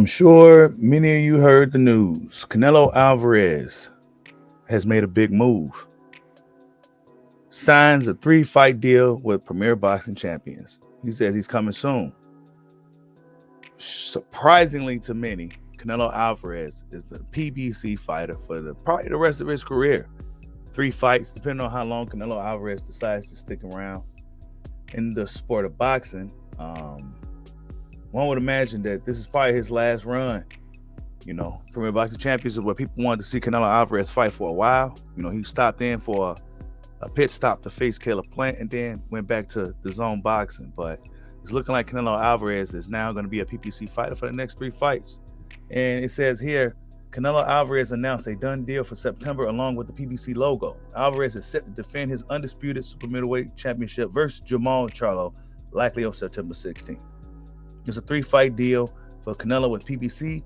I'm sure many of you heard the news. Canelo Alvarez has made a big move. Signs a 3-fight deal with Premier Boxing Champions. He says he's coming soon. Surprisingly to many, Canelo Alvarez is the PBC fighter for probably the rest of his career. 3 fights, depending on how long Canelo Alvarez decides to stick around in the sport of boxing. One would imagine that this is probably his last run. Premier Boxing Champions is where people wanted to see Canelo Alvarez fight for a while. He stopped in for a pit stop to face Caleb Plant and then went back to the zone boxing. But it's looking like Canelo Alvarez is now going to be a PBC fighter for the next 3 fights. And it says here, Canelo Alvarez announced a done deal for September along with the PBC logo. Alvarez is set to defend his undisputed super middleweight championship versus Jermall Charlo, likely on September 16th. There's a 3-fight deal for Canelo with PBC,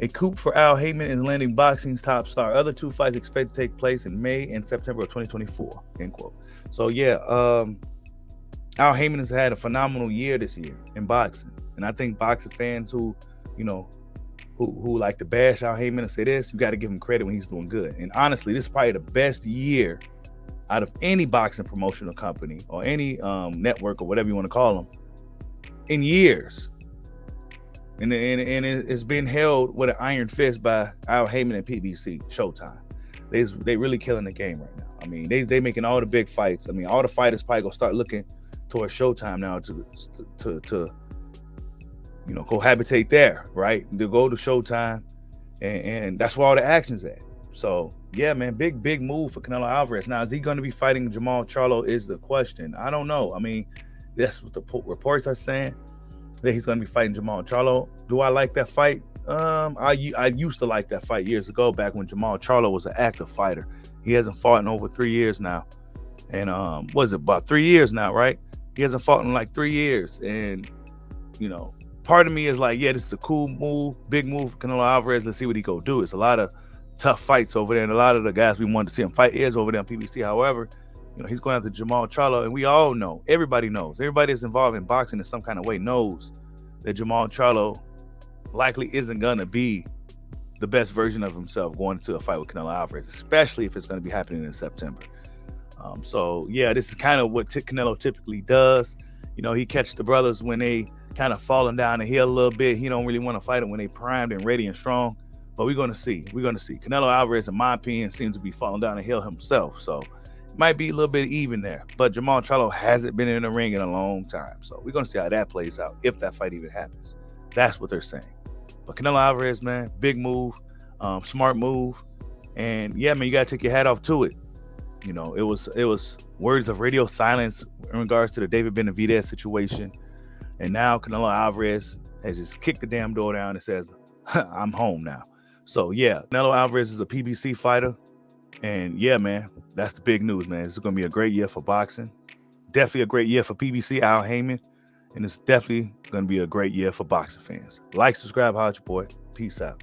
a coup for Al Heyman in landing boxing's top star. Other 2 fights expected to take place in May and September of 2024, end quote. So yeah, Al Heyman has had a phenomenal year this year in boxing. And I think boxing fans who like to bash Al Heyman and say this, you got to give him credit when he's doing good. And honestly, this is probably the best year out of any boxing promotional company or any network or whatever you want to call them in years. And it's been held with an iron fist by Al Heyman and PBC, Showtime. They really killing the game right now. I mean, they making all the big fights. I mean, all the fighters probably gonna start looking towards Showtime now to cohabitate there, right? To go to Showtime, and that's where all the action's at. So yeah, man, big move for Canelo Alvarez. Now, is he going to be fighting Jermall Charlo? Is the question. I don't know. I mean, that's what the reports are saying, that he's going to be fighting Jermall Charlo. Do I like that fight? I used to like that fight years ago, back when Jermall Charlo was an active fighter. He hasn't fought in over 3 years now, and was it about 3 years now, right? He hasn't fought in like 3 years, and part of me is like, yeah, this is a cool move, big move for Canelo Alvarez. Let's see what he go do. It's a lot of tough fights over there, and a lot of the guys we wanted to see him fight is over there on PBC. However, he's going after Jermall Charlo, and we all know, everybody that's involved in boxing in some kind of way knows that Jermall Charlo likely isn't going to be the best version of himself going into a fight with Canelo Alvarez, especially if it's going to be happening in September. So yeah, this is kind of what Canelo typically does. He catches the brothers when they kind of falling down the hill a little bit. He don't really want to fight them when they primed and ready and strong. But we're going to see. Canelo Alvarez, in my opinion, seems to be falling down the hill himself. So it might be a little bit even there. But Jermall Charlo hasn't been in the ring in a long time. So we're going to see how that plays out, if that fight even happens. That's what they're saying. But Canelo Alvarez, man, big move, smart move. And yeah, man, you got to take your hat off to it. It was words of radio silence in regards to the David Benavidez situation. And now Canelo Alvarez has just kicked the damn door down and says, I'm home now. So yeah, Canelo Alvarez is a PBC fighter. And yeah, man, that's the big news, man. This is going to be a great year for boxing. Definitely a great year for PBC, Al Heyman. And it's definitely going to be a great year for boxing fans. Like, subscribe, holla at your boy. Peace out.